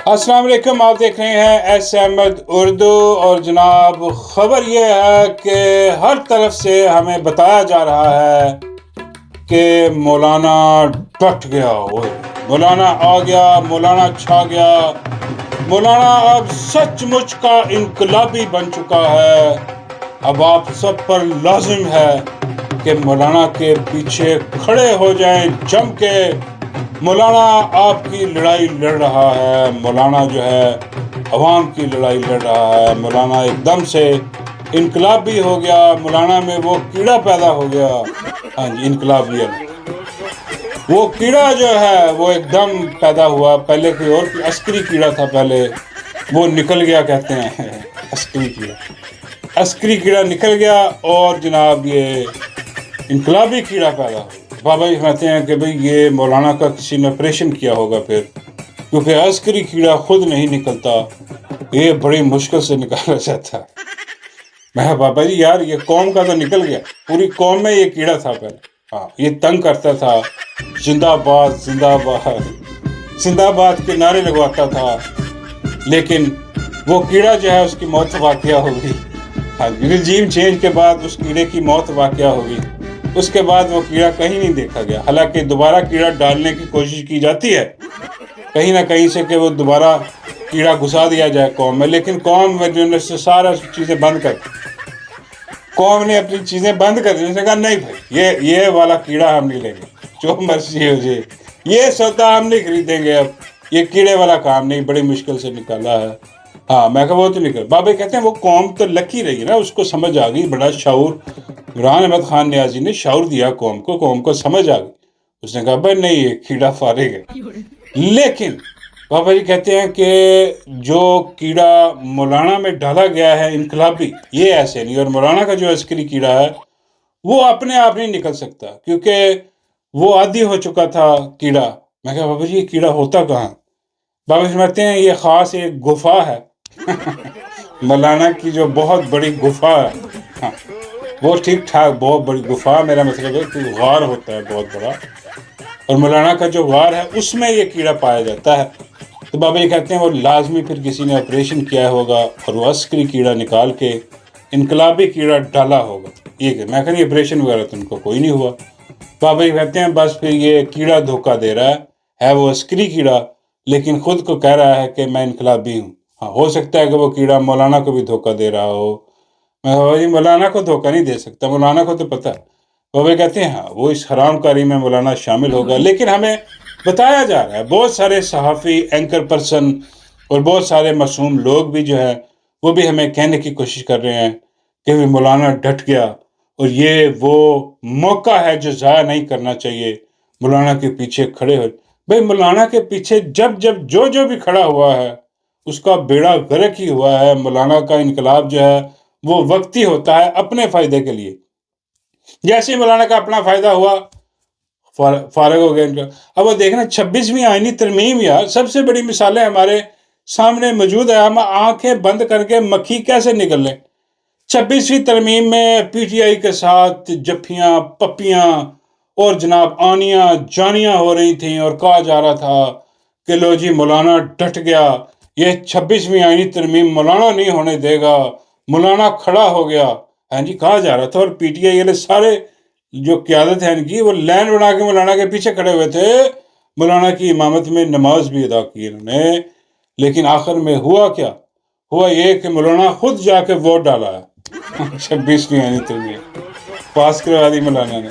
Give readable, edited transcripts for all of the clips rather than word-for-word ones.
السلام علیکم، آپ دیکھ رہے ہیں ایس احمد اردو. اور جناب خبر یہ ہے کہ ہر طرف سے ہمیں بتایا جا رہا ہے کہ مولانا ڈٹ گیا. مولانا آ گیا، مولانا چھا گیا، مولانا اب سچ مچ کا انقلابی بن چکا ہے. اب آپ سب پر لازم ہے کہ مولانا کے پیچھے کھڑے ہو جائیں جم کے. مولانا آپ کی لڑائی لڑ رہا ہے، مولانا جو ہے عوام کی لڑائی لڑ رہا ہے. مولانا ایک دم سے انقلابی ہو گیا، مولانا میں وہ کیڑا پیدا ہو گیا. ہاں جی، انقلابیت، وہ کیڑا جو ہے وہ ایک دم پیدا ہوا. پہلے کوئی اور عسکری کیڑا تھا، پہلے وہ نکل گیا، کہتے ہیں عسکری کیڑا نکل گیا اور جناب یہ انقلابی کیڑا پیدا ہو. بابا جی کہتے ہیں کہ بھئی یہ مولانا کا کسی نے آپریشن کیا ہوگا پھر، کیونکہ عسکری کیڑا خود نہیں نکلتا، یہ بڑی مشکل سے نکالا جاتا. میں بابا جی یار یہ قوم کا تو نکل گیا، پوری قوم میں یہ کیڑا تھا پہلے. ہاں، یہ تنگ کرتا تھا، زندہ باد زندہ باد زندہ باد کے نعرے لگواتا تھا. لیکن وہ کیڑا جو ہے اس کی موت واقعہ ہوگی. ہاں، رجیم چینج کے بعد اس کیڑے کی موت واقعہ ہوگی. اس کے بعد وہ کیڑا کہیں نہیں دیکھا گیا. حالانکہ دوبارہ کیڑا ڈالنے کی کوشش کی جاتی ہے کہیں نہ کہیں سے کہ وہ دوبارہ کیڑا گھسا دیا جائے قوم میں، لیکن قوم میں جو سے سارا چیزیں بند کر دی. قوم نے اپنی چیزیں بند کر دی. اس نے کہا نہیں بھائی یہ والا کیڑا ہم نہیں لیں گے، جو مرضی ہو جائے، یہ سودا ہم نہیں خریدیں گے. اب یہ کیڑے والا کام نہیں، بڑی مشکل سے نکالا ہے. ہاں، میں کہا وہ تو نکل. بابا کہتے ہیں وہ قوم تو لکی رہی نا، اس کو سمجھ آ گئی، بڑا شعور. عمران احمد خان نیازی نے شعور دیا قوم کو سمجھ آ گئی. اس نے کہا بھائی نہیں، یہ کیڑا فارغ ہے. لیکن بابا جی کہتے ہیں کہ جو کیڑا مولانا میں ڈالا گیا ہے انقلابی، یہ ایسے نہیں. اور مولانا کا جو عسکری کیڑا ہے وہ اپنے آپ نہیں نکل سکتا، کیونکہ وہ عادی ہو چکا تھا کیڑا. میں کہا بابا جی یہ کیڑا ہوتا کہاں؟ بابا سمجھتے ہیں یہ خاص ایک گفا ہے مولانا کی، جو بہت بڑی گفا ہے. ہاں، وہ ٹھیک ٹھاک بہت بڑی گفا، میرا مطلب ہے کہ غار ہوتا ہے بہت بڑا، اور مولانا کا جو غار ہے اس میں یہ کیڑا پایا جاتا ہے. تو بابا جی کہتے ہیں وہ لازمی پھر کسی نے آپریشن کیا ہوگا اور وہ عسکری کیڑا نکال کے انقلابی کیڑا ڈالا ہوگا. یہ میں کہا یہ آپریشن وغیرہ تو ان کو کوئی نہیں ہوا. بابا جی کہتے ہیں بس پھر یہ کیڑا دھوکہ دے رہا ہے وہ عسکری کیڑا، لیکن خود کو کہہ رہا ہے کہ میں انقلابی ہوں. ہاں، ہو سکتا ہے کہ وہ کیڑا مولانا کو بھی دھوکہ دے رہا ہو. میں بابا جی مولانا کو دھوکہ نہیں دے سکتا، مولانا کو تو پتہ ہے. بابا کہتے ہیں ہاں وہ اس حرام کاری میں مولانا شامل ہوگا. لیکن ہمیں بتایا جا رہا ہے، بہت سارے صحافی، اینکر پرسن اور بہت سارے معصوم لوگ بھی جو ہے وہ بھی ہمیں کہنے کی کوشش کر رہے ہیں کہ مولانا ڈٹ گیا اور یہ وہ موقع ہے جو ضائع نہیں کرنا چاہیے. مولانا کے پیچھے کھڑے ہو. بھئی مولانا کے پیچھے جب جو بھی کھڑا ہوا ہے اس کا بیڑا غرق ہی ہوا ہے. مولانا کا انقلاب جو ہے وہ وقتی ہوتا ہے اپنے فائدے کے لیے. جیسے ہی مولانا کا اپنا فائدہ ہوا فارغ ہو گیا ان کا. اب وہ دیکھنا 26ویں آئینی ترمیم، یار سب سے بڑی مثالیں ہمارے سامنے موجود ہے. ہم آنکھیں بند کر کے مکھی کیسے نکل لیں. 26ویں ترمیم میں پی ٹی آئی کے ساتھ جفیاں پپیاں اور جناب آنیاں جانیاں ہو رہی تھیں، اور کہا جا رہا تھا کہ لو جی مولانا ڈٹ گیا، یہ 26ویں آئینی ترمیم مولانا نہیں ہونے دے گا، مولانا کھڑا ہو گیا. ہاں جی، کہا جا رہا تھا. اور پی ٹی آئی والے سارے جو قیادت ہے ان کی، وہ لین بنا کے مولانا کے پیچھے کھڑے ہوئے تھے. مولانا کی امامت میں نماز بھی ادا کی انہوں نے. لیکن آخر میں ہوا کیا؟ ہوا یہ کہ مولانا خود جا کے ووٹ ڈالا ہے 26ویں آئینی ترمیم پاس کروا دی مولانا نے.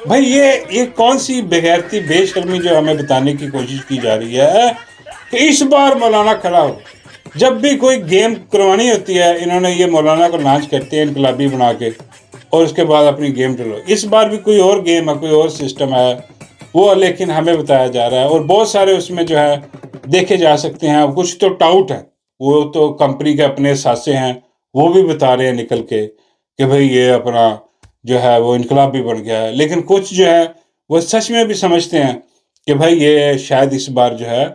بھائی یہ کون سی بغیرتی بے شرمی جو ہمیں بتانے کی کوشش کی جا رہی ہے کہ اس بار مولانا کھڑا ہو. جب بھی کوئی گیم کروانی ہوتی ہے انہوں نے یہ مولانا کو لانچ کرتے ہیں انقلابی بنا کے، اور اس کے بعد اپنی گیم چلو. اس بار بھی کوئی اور گیم ہے، کوئی اور سسٹم ہے وہ، لیکن ہمیں بتایا جا رہا ہے. اور بہت سارے اس میں جو ہے دیکھے جا سکتے ہیں. کچھ تو ٹاؤٹ ہیں، وہ تو کمپنی کے اپنے ساتھے ہیں، وہ بھی بتا رہے ہیں نکل کے کہ بھئی یہ اپنا جو ہے وہ انقلابی بن گیا ہے. لیکن کچھ جو ہے وہ سچ میں بھی سمجھتے ہیں کہ بھئی یہ شاید اس بار جو ہے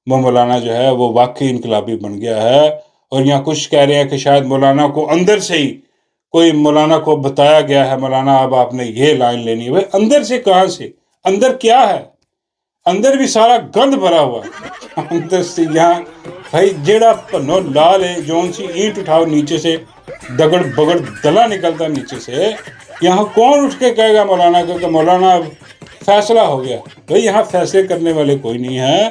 وہ مولانا جو ہے وہ واقعی انقلابی بن گیا ہے. اور یہاں کچھ کہہ رہے ہیں کہ شاید مولانا کو اندر سے ہی کوئی مولانا کو بتایا گیا ہے، مولانا اب آپ نے یہ لائن لینی ہے. اندر سے کہاں سے؟ اندر کیا ہے؟ اندر بھی سارا گند بھرا ہوا ہے. اندر سے یہاں بھائی جیڑا پنو لال ہے جون سی اینٹ اٹھاؤ نیچے سے دگڑ بگڑ دلا نکلتا نیچے سے، یہاں کون اٹھ کے کہے گا مولانا کو کہ مولانا اب فیصلہ ہو گیا؟ بھائی یہاں فیصلے کرنے والے کوئی نہیں ہے،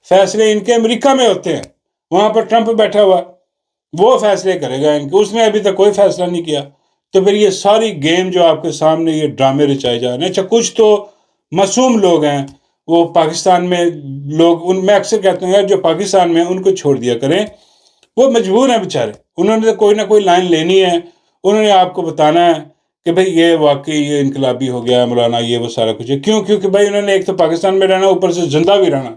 فیصلے ان کے امریکہ میں ہوتے ہیں، وہاں پر ٹرمپ بیٹھا ہوا، وہ فیصلے کرے گا ان کے، اس نے ابھی تک کوئی فیصلہ نہیں کیا۔ تو پھر یہ ساری گیم جو آپ کے سامنے یہ ڈرامے رچائے جا رہے ہیں، اچھا کچھ تو معصوم لوگ ہیں وہ پاکستان میں لوگ، ان میں اکثر کہتے ہیں یار جو پاکستان میں ان کو چھوڑ دیا کریں، وہ مجبور ہیں بیچارے، انہوں نے کوئی نہ کوئی لائن لینی ہے، انہوں نے آپ کو بتانا ہے کہ بھئی یہ واقعی یہ انقلابی ہو گیا مولانا، یہ وہ سارا کچھ ہے۔ کیوں؟ کیونکہ بھائی انہوں نے ایک تو پاکستان میں رہنا، اوپر سے زندہ بھی رہنا۔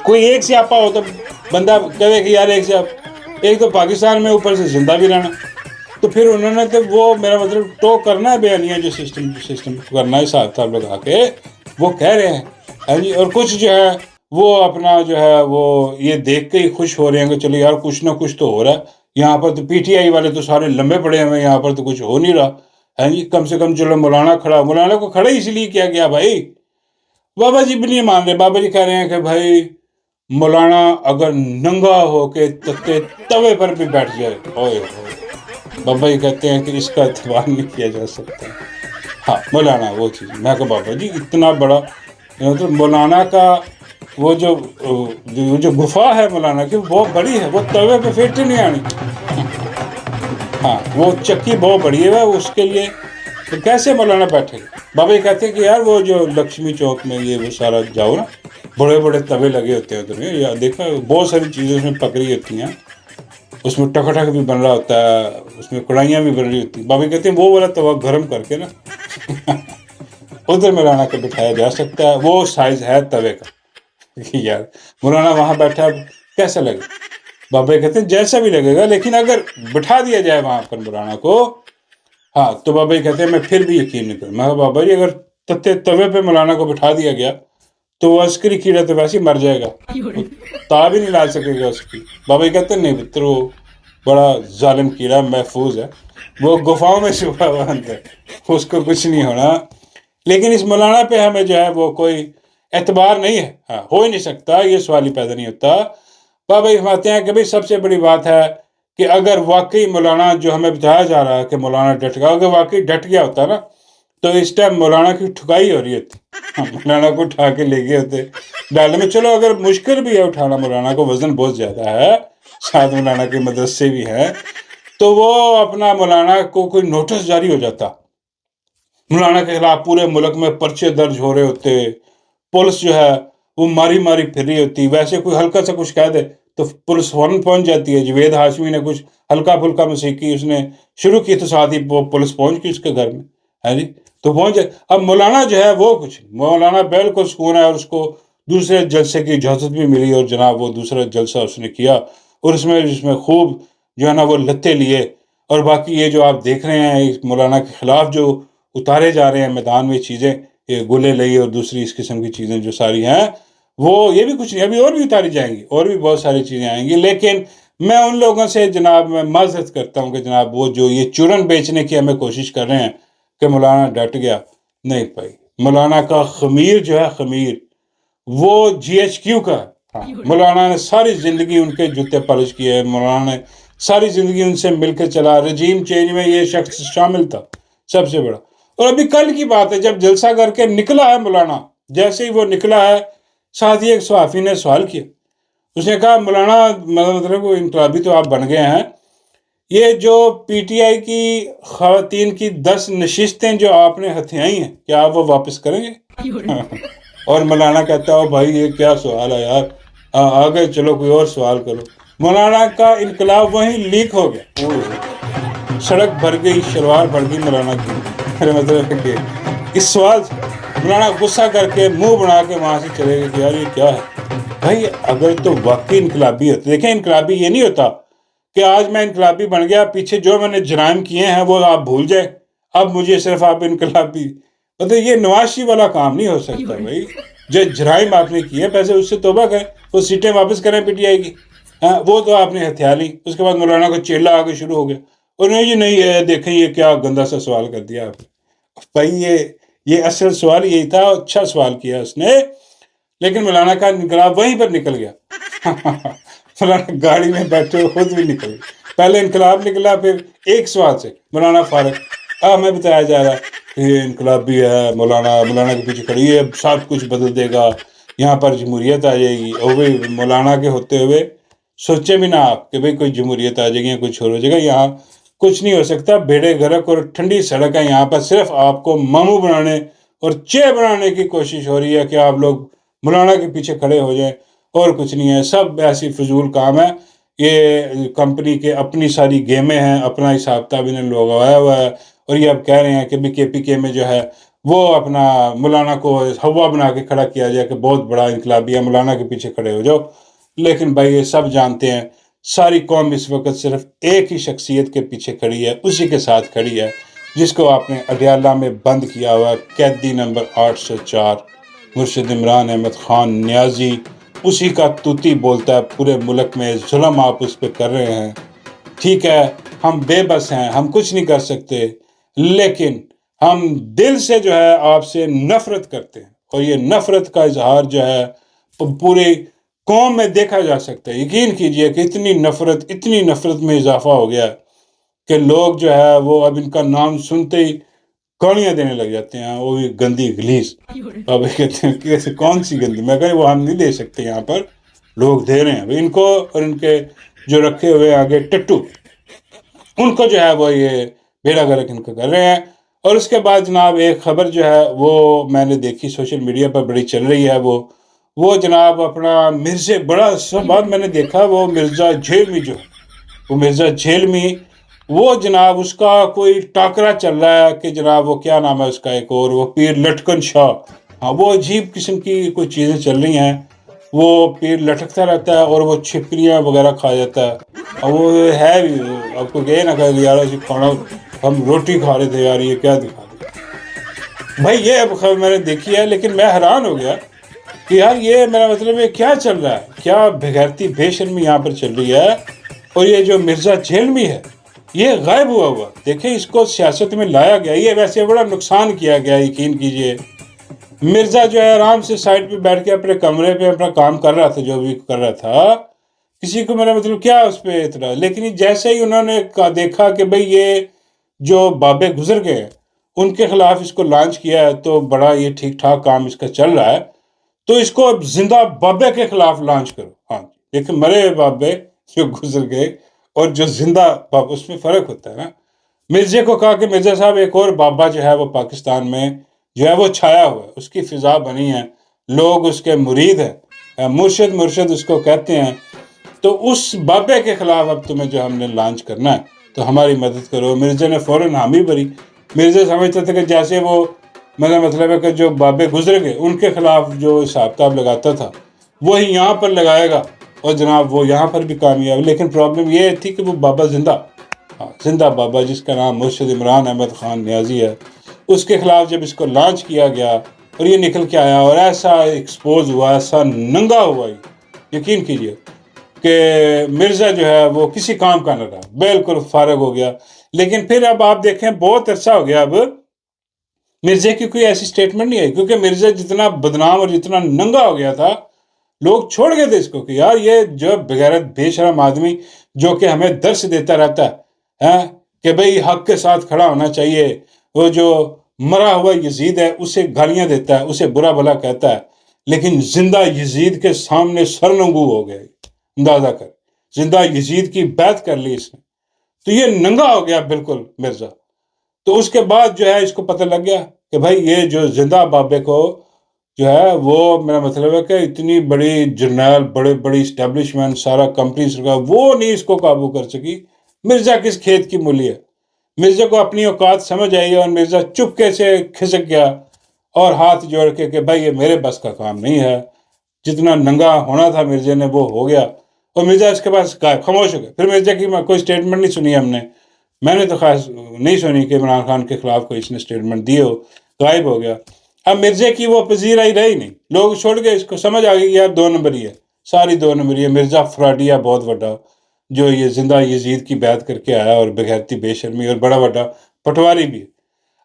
کوئی ایک سیاپا ہو تو بندہ کہے کہ یار ایک تو پاکستان میں اوپر سے زندہ بھی رہنا، تو پھر انہوں نے تو وہ میرا مطلب ٹو کرنا ہے بیانیہ جو سسٹم کرنا ہے حساب کتاب لگا کے، وہ کہہ رہے ہیں ہاں جی۔ اور کچھ جو ہے وہ اپنا جو ہے وہ یہ دیکھ کے ہی خوش ہو رہے ہیں کہ چلو یار کچھ نہ کچھ تو ہو رہا ہے یہاں پر، تو پی ٹی آئی والے تو سارے لمبے پڑے ہوئے ہیں، یہاں پر تو کچھ ہو نہیں رہا ہے جی۔ کم سے کم چلو مولانا کھڑا، مولانا کو کھڑا اس لیے کیا گیا بھائی، بابا جی بھی نہیں مان رہے، بابا جی کہہ رہے ہیں کہ بھائی مولانا اگر ننگا ہو کے توے پر بھی بیٹھ جائے، اوئے ہوئے، بابا جی کہتے ہیں کہ اس کا اعتبار نہیں کیا جا سکتا۔ ہاں مولانا وہ چیز، میں کہا بابا جی اتنا بڑا مطلب مولانا کا جو گفا ہے مولانا کی بہت بڑی ہے، وہ توے پہ فٹ نہیں آنی، ہاں وہ چکی بہت بڑی ہے اس کے لیے، تو کیسے مولانا بیٹھے گا؟ بابا جی کہتے ہیں کہ یار وہ جو لکشمی چوک میں یہ وہ سارا جاؤ نا، بڑے بڑے توے لگے ہوتے ہیں ادھر، یا دیکھا بہت ساری چیزیں اس میں پکڑی ہوتی ہیں، اس میں ٹک بھی بن رہا ہوتا ہے، اس میں کڑھائیاں بھی بن رہی ہوتی ہیں۔ بابا جی کہتے ہیں وہ والا توا گرم کر کے نا ادھر مولانا کو بٹھایا جا سکتا ہے، وہ سائز ہے توے کا۔ یار مولانا وہاں بیٹھا کیسا لگے؟ بابا جی کہتے ہیں جیسا بھی لگے گا، لیکن اگر بٹھا دیا جائے وہاں پر مولانا کو، ہاں تو بابا جی کہتے ہیں میں پھر بھی یقین نہیں کروں۔ میں کہا بابا جی اگر توے پہ مولانا کو بٹھا دیا گیا تو وہ عسکری کیڑا تو ویسے ہی مر جائے گا، تا بھی نہیں لا سکے گا اس کی۔ بابا جی کہتے ہیں نہیں پتر، وہ بڑا ظالم کیڑا محفوظ ہے، وہ گفاؤں میں چھپا ہوا اندر، اس کو کچھ نہیں ہونا۔ لیکن اس مولانا پہ ہمیں جو ہے وہ کوئی اعتبار نہیں ہے، ہاں ہو ہی نہیں سکتا، یہ سوال ہی پیدا نہیں ہوتا۔ بابا جی فرماتے ہیں کہ بھئی سب سے بڑی بات ہے کہ اگر واقعی مولانا جو ہمیں بتایا جا رہا ہے کہ مولانا ڈٹ گیا، اگر واقعی ڈٹ گیا ہوتا نا تو اس ٹائم مولانا کی ٹھکائی ہو رہی ہوتی، مولانا کو اٹھا کے لے گئے ہوتے ڈالنے میں۔ چلو اگر مشکل بھی ہے اٹھانا مولانا کو، وزن بہت زیادہ ہے، ساتھ مولانا کے مدرسے بھی ہیں، تو وہ اپنا مولانا کو کوئی نوٹس جاری ہو جاتا، مولانا کے خلاف پورے ملک میں پرچے درج ہو رہے ہوتے، پولیس جو ہے وہ ماری ماری پھر رہی ہوتی، ویسے کوئی ہلکا سا کچھ کہہ دے تو پولیس فوراً پہنچ جاتی ہے۔ جوید ہاشمی نے کچھ ہلکا پھلکا موسیقی اس نے شروع کی تو ساتھ ہی پولیس پہنچ گئی اس کے گھر میں، ہے جی، تو پہنچ جائے۔ اب مولانا جو ہے وہ کچھ نہیں، مولانا بالکل سکون ہے، اور اس کو دوسرے جلسے کی اجازت بھی ملی، اور جناب وہ دوسرا جلسہ اس نے کیا، اور اس میں خوب جو ہے نا وہ لتے لیے۔ اور باقی یہ جو آپ دیکھ رہے ہیں مولانا کے خلاف جو اتارے جا رہے ہیں میدان میں چیزیں، یہ گلے لئی اور دوسری اس قسم کی چیزیں جو ساری ہیں، وہ یہ بھی کچھ نہیں، ابھی اور بھی اتاری جائیں گی، اور بھی بہت ساری چیزیں آئیں گی۔ لیکن میں ان لوگوں سے جناب میں معذرت کرتا ہوں کہ جناب وہ جو یہ چورن بیچنے کی ہمیں کوشش کر رہے ہیں کہ مولانا ڈٹ گیا، نہیں بھائی، مولانا کا خمیر جو ہے خمیر وہ جی ایچ کیو کا ہے، مولانا نے ساری زندگی ان کے جوتے پالش کیے ہیں، مولانا نے ساری زندگی ان سے مل کے چلا، رجیم چینج میں یہ شخص شامل تھا سب سے بڑا۔ اور ابھی کل کی بات ہے جب جلسہ کر کے نکلا ہے مولانا، جیسے ہی وہ نکلا ہے ساتھ ہی ایک صحافی نے سوال کیا، اس نے کہا مولانا مطلب وہ انقلابی تو آپ بن گئے ہیں، یہ جو پی ٹی آئی کی خواتین کی 10 نشستیں جو آپ نے ہتھیائی ہیں کیا آپ وہ واپس کریں گے؟ اور مولانا کہتا ہے بھائی یہ کیا سوال ہے یار، آگے چلو کوئی اور سوال کرو۔ مولانا کا انقلاب وہیں لیک ہو گیا، سڑک بھر گئی، شلوار بھر گئی مولانا کی، میرے مطلب ہے کہ اس سوال سے مولانا غصہ کر کے منہ بنا کے وہاں سے چلے گئے کہ یار یہ کیا ہے بھائی۔ اگر تو واقعی انقلابی ہوتے، دیکھیں انقلابی یہ نہیں ہوتا کہ آج میں انقلابی بن گیا، پیچھے جو میں نے جرائم کیے ہیں وہ آپ بھول جائیں، اب مجھے صرف آپ انقلابی، مطلب یہ نواز شریف والا کام نہیں ہو سکتا بھائی۔ جو جرائم آپ نے کیے پہلے اس سے توبہ کریں، وہ سیٹیں واپس کریں پی ٹی آئی کی، ہاں وہ تو آپ نے ہتھیار لی۔ اس کے بعد مولانا کو چیلا آگے شروع ہو گیا، اور نہیں جی نہیں ہے، دیکھیں یہ کیا گندا سا سوال کر دیا آپ نے بھائی، یہ اصل سوال یہی تھا، اچھا سوال کیا اس نے، لیکن مولانا کا انقلاب وہیں پر نکل گیا۔ فلانا گاڑی میں بیٹھے ہوئے خود بھی نکل گئے. پہلے انقلاب نکلا، پھر ایک سوال سے مولانا فارغ ہمیں بتایا جا رہا کہ یہ انقلاب بھی ہے، مولانا کے پیچھے کھڑی ہے، سب کچھ بدل دے گا، یہاں پر جمہوریت آ جائے گی. اور بھائی مولانا کے ہوتے ہوئے سوچے بھی نہ آپ کہ بھئی کوئی جمہوریت آ جائے گی یا کچھ اور ہو جائے گا. یہاں کچھ نہیں ہو سکتا، بھیڑے گرک اور ٹھنڈی سڑک ہے یہاں پر. صرف آپ کو ماموں بنانے اور چے بنانے کی کوشش ہو رہی ہے کہ آپ لوگ مولانا کے پیچھے کھڑے ہو جائیں، اور کچھ نہیں ہے. سب ایسی فضول کام ہے. یہ کمپنی کے اپنی ساری گیمیں ہیں، اپنا حساب کتاب انہیں لگوایا ہوا ہے. اور یہ اب کہہ رہے ہیں کہ بھی کے پی کے میں جو ہے وہ اپنا مولانا کو ہوا بنا کے کھڑا کیا جائے کہ بہت بڑا انقلابی ہے، مولانا کے پیچھے کھڑے ہو جاؤ. لیکن بھائی یہ سب جانتے ہیں ساری قوم اس وقت صرف ایک ہی شخصیت کے پیچھے کھڑی ہے، اسی کے ساتھ کھڑی ہے، جس کو آپ نے اڈیالہ میں بند کیا ہوا ہے، قیدی نمبر 804 مرشد عمران احمد خان نیازی. اسی کا توتی بولتا ہے پورے ملک میں. ظلم آپ اس پہ کر رہے ہیں. ٹھیک ہے، ہم بے بس ہیں، ہم کچھ نہیں کر سکتے، لیکن ہم دل سے جو ہے آپ سے نفرت کرتے ہیں. اور یہ نفرت کا اظہار جو ہے پورے قوم میں دیکھا جا سکتا ہے. یقین کیجئے کہ اتنی نفرت میں اضافہ ہو گیا کہ لوگ جو ہے وہ اب ان کا نام سنتے ہی گالیاں دینے لگ جاتے ہیں. وہ بھی گندی غلیظ. اب کہتے ہیں کہ کون سی گندی؟ میں کہا وہ ہم نہیں دے سکتے، یہاں پر لوگ دے رہے ہیں ان کو. اور ان کے جو رکھے ہوئے آگے ٹٹو، ان کو جو ہے وہ یہ بیڑا گرک ان کو کر رہے ہیں. اور اس کے بعد جناب ایک خبر جو ہے وہ میں نے دیکھی سوشل میڈیا پر بڑی چل رہی ہے، وہ جناب اپنا مرزا، بڑا سب بعد میں نے دیکھا وہ مرزا جھیلمی جو ہے، وہ مرزا جھیلمی، وہ جناب اس کا کوئی ٹاکرا چل رہا ہے کہ جناب وہ کیا نام ہے اس کا ایک اور، وہ پیر لٹکن شاہ. ہاں وہ عجیب قسم کی کوئی چیزیں چل رہی ہیں. وہ پیر لٹکتا رہتا ہے اور وہ چھپکلیاں وغیرہ کھا جاتا ہے. اب وہ ہے بھی، اب کو کہے نا کہ یار اسی کھانا، ہم روٹی کھا رہے تھے یار، یہ کیا دکھا دیا بھائی. یہ اب خبر میں نے دیکھی ہے، لیکن میں حیران ہو گیا کہ یار یہ میرا مطلب یہ کیا چل رہا ہے، کیا بغیرتی بے شرمی یہاں پر چل رہی ہے. اور یہ جو مرزا جھیلمی ہے یہ غائب ہوا. دیکھیں اس کو سیاست میں لایا گیا، یہ ویسے بڑا نقصان کیا گیا. یقین کیجئے مرزا جو ہے آرام سے سائڈ پہ بیٹھ کے اپنے کمرے پہ اپنا کام کر رہا تھا، جو بھی کر رہا تھا. کسی کو میرا مطلب کیا اس پہ اتنا. لیکن جیسے ہی انہوں نے دیکھا کہ بھئی یہ جو بابے گزر گئے ان کے خلاف اس کو لانچ کیا ہے تو بڑا یہ ٹھیک ٹھاک کام اس کا چل رہا ہے، تو اس کو اب زندہ بابے کے خلاف لانچ کرو. ہاں لیکن مرے بابے جو گزر گئے اور جو زندہ بابا، اس میں فرق ہوتا ہے نا. مرزے کو کہا کہ مرزا صاحب ایک اور بابا جو ہے وہ پاکستان میں جو ہے وہ چھایا ہوا ہے، اس کی فضا بنی ہے، لوگ اس کے مرید ہیں، مرشد اس کو کہتے ہیں. تو اس بابے کے خلاف اب تمہیں جو ہم نے لانچ کرنا ہے تو ہماری مدد کرو. مرزا نے فوراً حامی بھری. مرزا سمجھتے تھے کہ جیسے وہ میرا مطلب ہے کہ جو بابے گزر گئے ان کے خلاف جو حساب کتاب لگاتا تھا وہی یہاں پر لگائے گا، اور جناب وہ یہاں پر بھی کامیاب. لیکن پرابلم یہ تھی کہ وہ بابا زندہ بابا جس کا نام مرشد عمران احمد خان نیازی ہے، اس کے خلاف جب اس کو لانچ کیا گیا اور یہ نکل کے آیا اور ایسا ایکسپوز ہوا، ایسا ننگا ہوا، یقین کیجئے کہ مرزا جو ہے وہ کسی کام کا نہ رہا، بالکل فارغ ہو گیا. لیکن پھر اب آپ دیکھیں بہت عرصہ ہو گیا، اب مرزا کی کوئی ایسی سٹیٹمنٹ نہیں آئی، کیونکہ مرزا جتنا بدنام اور جتنا ننگا ہو گیا تھا لوگ چھوڑ گئے تھے اس کو کہ یار یہ جو بغیرت بے شرم آدمی جو کہ ہمیں درس دیتا رہتا ہے کہ بھئی حق کے ساتھ کھڑا ہونا چاہیے، وہ جو مرا ہوا یزید ہے اسے گالیاں دیتا ہے، اسے برا بھلا کہتا ہے، لیکن زندہ یزید کے سامنے سرنگو ہو گئے. اندازہ کر، زندہ یزید کی بیعت کر لی اس نے، تو یہ ننگا ہو گیا بالکل مرزا. تو اس کے بعد جو ہے اس کو پتہ لگ گیا کہ بھائی یہ جو زندہ بابے کو جو ہے وہ میرا مطلب ہے کہ اتنی بڑی جرنیل، بڑی اسٹیبلشمنٹ، سارا کمپنی سرکار وہ نہیں اس کو قابو کر سکی. مرزا کس کھیت کی مولی ہے. مرزا کو اپنی اوقات سمجھ آئی اور مرزا چپکے سے کھسک گیا اور ہاتھ جوڑ کے کہ بھائی یہ میرے بس کا کام نہیں ہے. جتنا ننگا ہونا تھا مرزا نے وہ ہو گیا، اور مرزا اس کے پاس خاموش ہو گیا. پھر مرزا کی کوئی سٹیٹمنٹ نہیں سنی ہم نے، میں نے تو خاص نہیں سنی کہ عمران خان کے خلاف کوئی اس نے سٹیٹمنٹ دی ہو. غائب ہو گیا. اب مرزا کی وہ پذیرائی رہی نہیں، لوگ چھوڑ گئے اس کو. سمجھ آ گئی یار 2 نمبری ہے، ساری 2 نمبری ہے. مرزا فراڈیا بہت بڑا جو یہ زندہ یزید کی بیعت کر کے آیا، اور بغیرتی بے شرمی، اور بڑا پٹواری بھی ہے.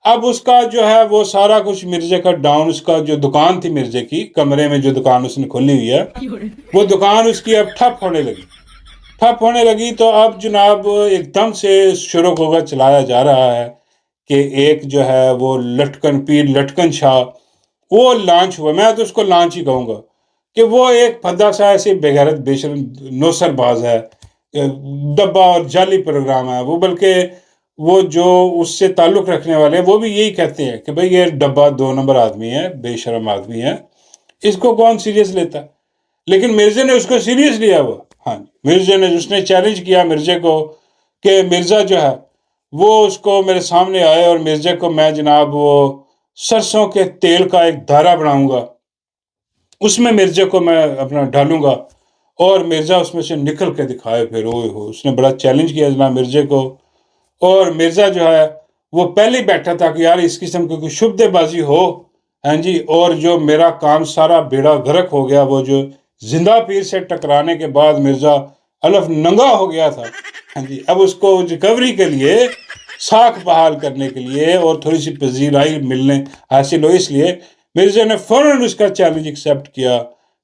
اب اس کا جو ہے وہ سارا کچھ مرزے کا ڈاؤن، اس کا جو دکان تھی مرزے کی، کمرے میں جو دکان اس نے کھولی ہوئی ہے، وہ دکان اس کی اب ٹھپ ہونے لگی تو اب جناب ایک دم سے شروع ہوگا چلایا جا رہا ہے کہ ایک جو ہے وہ لٹکن پیر لٹکن شاہ وہ لانچ ہوا. میں تو اس کو لانچ ہی کہوں گا کہ وہ ایک پھدا سا ایسے بغیرت بے شرم نوسر باز ہے، ڈبہ اور جعلی پروگرام ہے وہ. بلکہ وہ جو اس سے تعلق رکھنے والے ہیں وہ بھی یہی کہتے ہیں کہ بھئی یہ ڈبہ 2 نمبر آدمی ہے، بے شرم آدمی ہے، اس کو کون سیریس لیتا. لیکن مرزا نے اس کو سیریس لیا ہوا. ہاں مرزا نے، اس نے چیلنج کیا مرزا کو کہ مرزا جو ہے وہ اس کو میرے سامنے آئے اور مرزا کو میں جناب وہ سرسوں کے تیل کا ایک دائرہ بناؤں گا، اس میں مرزا کو میں اپنا ڈالوں گا اور مرزا اس میں سے نکل کے دکھائے. پھر اس نے بڑا چیلنج کیا جناب مرزا کو. اور مرزا جو ہے وہ پہلے ہی بیٹھا تھا کہ یار اس قسم کی کوئی شبدے بازی ہو، ہاں جی، اور جو میرا کام سارا بیڑا غرق ہو گیا. وہ جو زندہ پیر سے ٹکرانے کے بعد مرزا الف ننگا ہو گیا تھا، ہاں جی، اب اس کو ریکوری کے لیے، ساکھ بحال کرنے کے لیے اور تھوڑی سی پذیرائی ملنے حاصل ہو، اس لیے مرزا نے فوراً اس کا چیلنج ایکسیپٹ کیا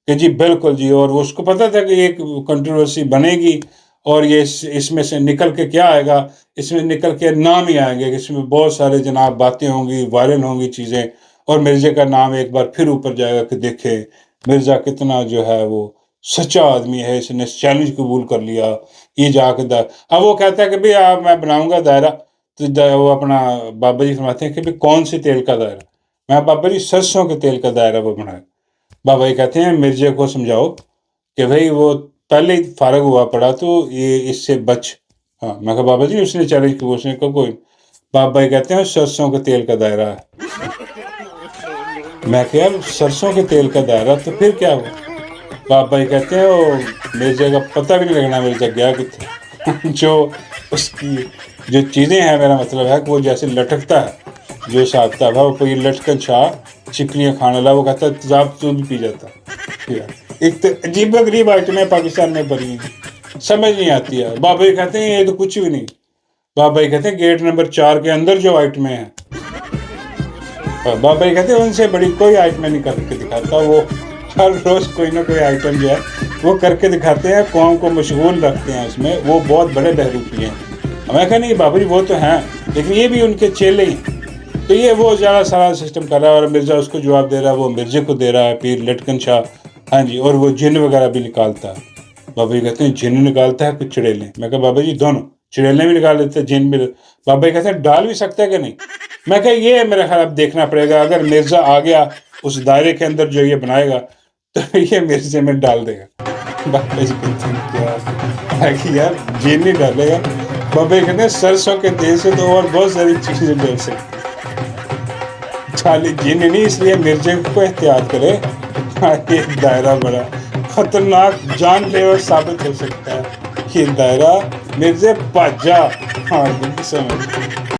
کہ جی بالکل جی. اور اس کو پتا تھا کہ ایک کنٹروورسی بنے گی اور یہ اس میں سے نکل کے کیا آئے گا، اس میں نکل کے نام ہی آئیں گے، اس میں بہت سارے جناب باتیں ہوں گی، وائرل ہوں گی چیزیں، اور مرزا کا نام ایک بار پھر اوپر جائے گا کہ دیکھے مرزا کتنا جو ہے وہ سچا آدمی ہے، اس نے چیلنج قبول کر لیا. یہ جا کے اب وہ کہتا ہے کہ بھئی میں بناؤں گا دائرہ. تو وہ اپنا بابا جی فرماتے ہیں کہ بھئی کون سے تیل کا دائرہ؟ میں بابا جی سرسوں کے تیل کا دائرہ وہ بنایا. بابا جی کہتے ہیں مرزا کو سمجھاؤ کہ بھئی وہ پہلے ہی فارغ ہوا پڑا تو یہ اس سے بچ. ہاں میں کہا بابا جی اس نے چیلنج کیا، اس نے کہا کوئی. بابا جی کہتے ہیں سرسوں کے تیل کا دائرہ ہے. میں کہا یار سرسوں کے تیل کا دائرہ تو پھر کیا ہوا؟ بابا جی کہتے ہیں وہ مرزا کا پتہ بھی نہیں لگنا مرزا گیا کتنے. جو اس کی جو چیزیں ہیں، میرا مطلب ہے کہ وہ جیسے لٹکتا ہے، جو ساکتا تھا وہ کوئی لٹکن شاہ چکنیاں کھانے لگا، وہ کہتا ہے تیزاب تو بھی پی جاتا. ایک تو عجیب و غریب آئٹمیں پاکستان میں بنی ہیں، سمجھ نہیں آتی ہے. بابا جی کہتے ہیں یہ تو کچھ بھی نہیں. بابا جی کہتے ہیں گیٹ نمبر 4 کے اندر جو آئٹمیں ہیں، بابا جی کہتے ہیں ان سے بڑی کوئی آئٹمیں نہیں کر کے دکھاتا. وہ ہر روز کوئی نہ کوئی آئٹم جو ہے وہ کر کے دکھاتے ہیں، قوم کو مشغول رکھتے ہیں اس میں. وہ بہت بڑے بہروپی ہیں. میں کہا نہیں بابا جی وہ تو ہیں، لیکن یہ بھی ان کے چیلے ہی. تو یہ وہ زیادہ سارا سسٹم کر رہا ہے اور مرزا اس کو جواب دے رہا ہے، وہ مرزا کو دے رہا ہے پیر لٹکن شاہ. ہاں جی، اور وہ جن وغیرہ بھی نکالتا ہے. بابا جی کہتے ہیں جن نکالتا ہے کچھ چڑیلیں؟ میں کہا بابا جی دونوں، چڑیلیں بھی نکال دیتے ہیں جن بھی. بابا جی کہتے ہیں ڈال بھی سکتا ہے کہ نہیں؟ میں کہا یہ میرا خیال اب دیکھنا پڑے گا. اگر مرزا آ گیا اس دائرے کے اندر جو یہ بنائے گا تو یہ مرزے میں ڈال دے گا. بابا جی کہتے ہیں کیا؟ میں کہ یار جن نہیں ڈالے گا. بابا جی کہتے ہیں سرسوں کے تیل سے تو اور بہت ساری چیزیں ڈال سکتے، خالی جن نہیں. اس لیے مرزا کو احتیاط کرے، یہ دائرہ بڑا خطرناک جان لیوا ثابت ہو سکتا ہے. یہ دائرہ مرزا بھاگ جا. ہاں سمجھ